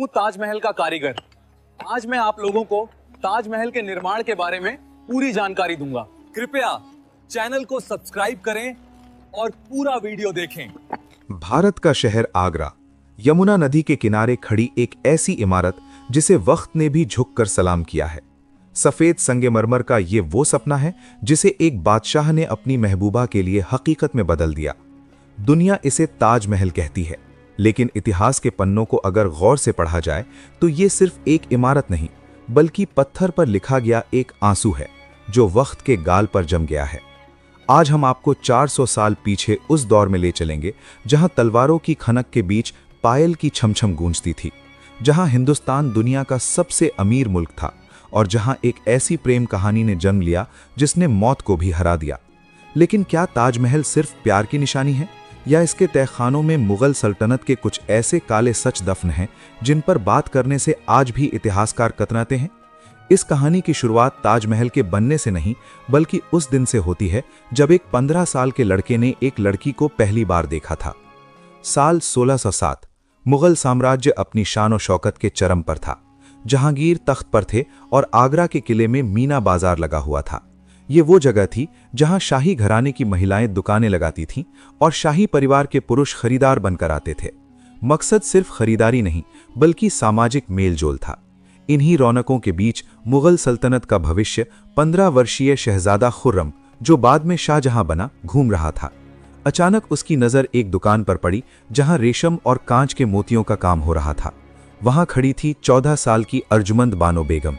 हूँ ताजमहल का कारीगर। आज मैं आप लोगों को ताजमहल के निर्माण के बारे में पूरी जानकारी दूंगा। कृपया चैनल को सब्सक्राइब करें और पूरा वीडियो देखें। भारत का शहर आगरा यमुना नदी के किनारे खड़ी एक ऐसी इमारत जिसे वक्त ने भी झुककर सलाम किया है। सफेद संगमरमर का ये वो सपना है जिसे एक बादशाह ने अपनी महबूबा के लिए हकीकत में बदल दिया। दुनिया इसे ताजमहल कहती है, लेकिन इतिहास के पन्नों को अगर गौर से पढ़ा जाए तो ये सिर्फ एक इमारत नहीं बल्कि पत्थर पर लिखा गया एक आंसू है जो वक्त के गाल पर जम गया है। आज हम आपको 400 साल पीछे उस दौर में ले चलेंगे जहां तलवारों की खनक के बीच पायल की छमछम गूंजती थी, जहां हिंदुस्तान दुनिया का सबसे अमीर मुल्क था और जहां एक ऐसी प्रेम कहानी ने जन्म लिया जिसने मौत को भी हरा दिया। लेकिन क्या ताजमहल सिर्फ प्यार की निशानी है या इसके तहखानों में मुगल सल्तनत के कुछ ऐसे काले सच दफन हैं जिन पर बात करने से आज भी इतिहासकार कतराते हैं? इस कहानी की शुरुआत ताजमहल के बनने से नहीं बल्कि उस दिन से होती है जब एक 15 साल के लड़के ने एक लड़की को पहली बार देखा था। साल 1607 मुगल साम्राज्य अपनी शान और शौकत के चरम पर था। जहांगीर तख्त पर थे और आगरा के किले में मीना बाजार लगा हुआ था। ये वो जगह थी जहां शाही घराने की महिलाएं दुकानें लगाती थीं और शाही परिवार के पुरुष खरीदार बनकर आते थे। मकसद सिर्फ खरीदारी नहीं बल्कि सामाजिक मेलजोल था। इन्हीं रौनकों के बीच मुगल सल्तनत का भविष्य 15 वर्षीय शहजादा खुर्रम, जो बाद में शाहजहां बना, घूम रहा था। अचानक उसकी नजर एक दुकान पर पड़ी जहां रेशम और कांच के मोतियों का काम हो रहा था। वहां खड़ी थी 14 साल की अर्जुमंद बानो बेगम।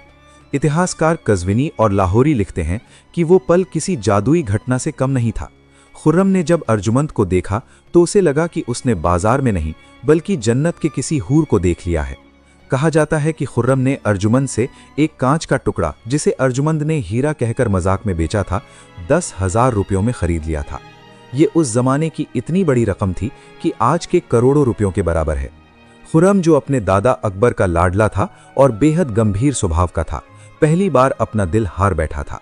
इतिहासकार कज़विनी और लाहौरी लिखते हैं कि वो पल किसी जादुई घटना से कम नहीं था। खुर्रम ने जब अर्जुमंद को देखा तो उसे लगा कि उसने बाजार में नहीं बल्कि जन्नत के किसी हूर को देख लिया है। कहा जाता है कि खुर्रम ने अर्जुमंद से एक कांच का टुकड़ा, जिसे अर्जुमंद ने हीरा कहकर मजाक में बेचा था, 10,000 रुपयों में खरीद लिया था। ये उस जमाने की इतनी बड़ी रकम थी कि आज के करोड़ों रुपयों के बराबर है। खुर्रम, जो अपने दादा अकबर का लाडला था और बेहद गंभीर स्वभाव का था, पहली बार अपना दिल हार बैठा था।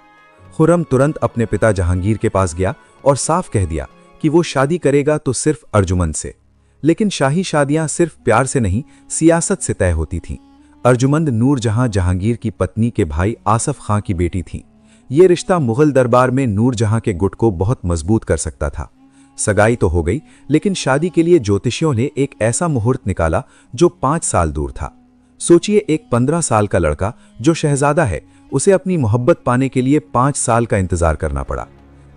खुर्रम तुरंत अपने पिता जहांगीर के पास गया और साफ कह दिया कि वो शादी करेगा तो सिर्फ अर्जुमंद से। लेकिन शाही शादियां सिर्फ प्यार से नहीं, सियासत से तय होती थीं। अर्जुमंद नूरजहां जहांगीर की पत्नी के भाई आसफ खां की बेटी थी। ये रिश्ता मुगल दरबार में नूरजहां के गुट को बहुत मजबूत कर सकता था। सगाई तो हो गई, लेकिन शादी के लिए ज्योतिषियों ने एक ऐसा मुहूर्त निकाला जो 5 साल दूर था। सोचिए, एक 15 साल का लड़का जो शहजादा है, उसे अपनी मोहब्बत पाने के लिए 5 साल का इंतजार करना पड़ा।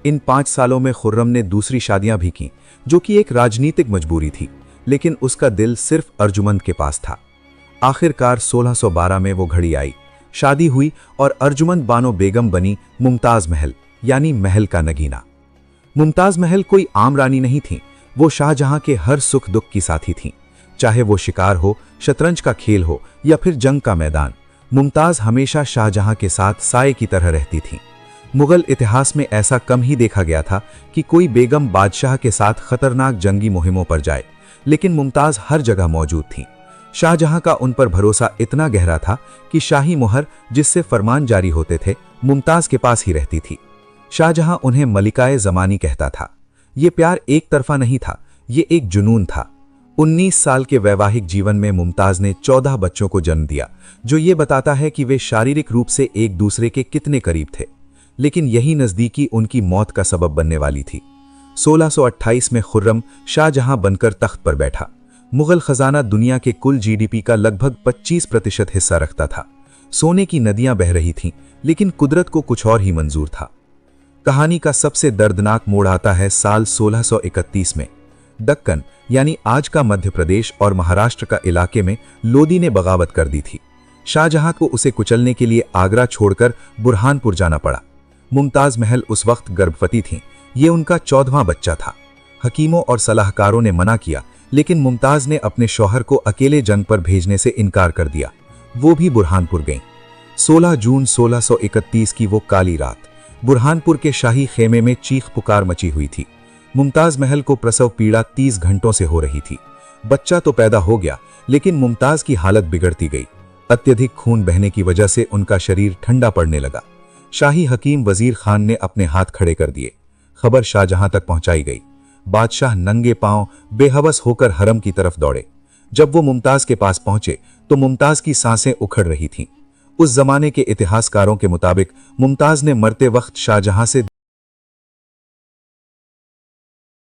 इन 5 सालों में खुर्रम ने दूसरी शादियां भी की, जो कि एक राजनीतिक मजबूरी थी, लेकिन उसका दिल सिर्फ अर्जुमंद के पास था। आखिरकार 1612 में वो घड़ी आई, शादी हुई और अर्जुमंद बानो बेगम बनी मुमताज महल, यानी महल का नगीना। मुमताज महल कोई आम रानी नहीं थी, वो शाहजहां के हर सुख दुख की साथी थीं। चाहे वो शिकार हो, शतरंज का खेल हो या फिर जंग का मैदान, मुमताज हमेशा शाहजहां के साथ साए की तरह रहती थीं। मुगल इतिहास में ऐसा कम ही देखा गया था कि कोई बेगम बादशाह के साथ खतरनाक जंगी मुहिमों पर जाए, लेकिन मुमताज हर जगह मौजूद थीं। शाहजहां का उन पर भरोसा इतना गहरा था कि शाही मुहर, जिससे फरमान जारी होते थे, मुमताज के पास ही रहती थी। शाहजहां उन्हें मलिकाए ज़मानी कहता था। ये प्यार एक तरफा नहीं था, ये एक जुनून था। 19 साल के वैवाहिक जीवन में मुमताज ने 14 बच्चों को जन्म दिया, जो ये बताता है कि वे शारीरिक रूप से एक दूसरे के कितने करीब थे। लेकिन यही नज़दीकी उनकी मौत का सबब बनने वाली थी। 1628 में खुर्रम शाहजहां बनकर तख्त पर बैठा। मुगल खजाना दुनिया के कुल जीडीपी का लगभग 25% हिस्सा रखता था। सोने की नदियां बह रही थीं, लेकिन कुदरत को कुछ और ही मंजूर था। कहानी का सबसे दर्दनाक मोड़ आता है साल 1631 में। दक्कन, यानी आज का मध्य प्रदेश और महाराष्ट्र का इलाके में, लोदी ने बगावत कर दी थी। शाहजहां को उसे कुचलने के लिए आगरा छोड़कर बुरहानपुर जाना पड़ा। मुमताज महल उस वक्त गर्भवती थीं। ये उनका 14वां बच्चा था। हकीमों और सलाहकारों ने मना किया, लेकिन मुमताज ने अपने शौहर को अकेले जंग पर भेजने से इनकार कर दिया। वो भी बुरहानपुर गईं। 16 जून 1631 की वो काली रात बुरहानपुर के शाही खेमे में चीख पुकार मची हुई थी। मुमताज महल को प्रसव पीड़ा 30 घंटों से हो रही थी। बच्चा तो पैदा हो गया, लेकिन मुमताज की हालत बिगड़ती गई। अत्यधिक खून बहने की वजह से उनका शरीर ठंडा पड़ने लगा। शाही हकीम वजीर खान ने अपने हाथ खड़े कर दिए। खबर शाहजहां तक पहुंचाई गई। बादशाह नंगे पांव बेहवस होकर हरम की तरफ दौड़े। जब वो मुमताज के पास पहुंचे तो मुमताज की सांसें उखड़ रही थीं। उस जमाने के इतिहासकारों के मुताबिक मुमताज ने मरते वक्त शाहजहां से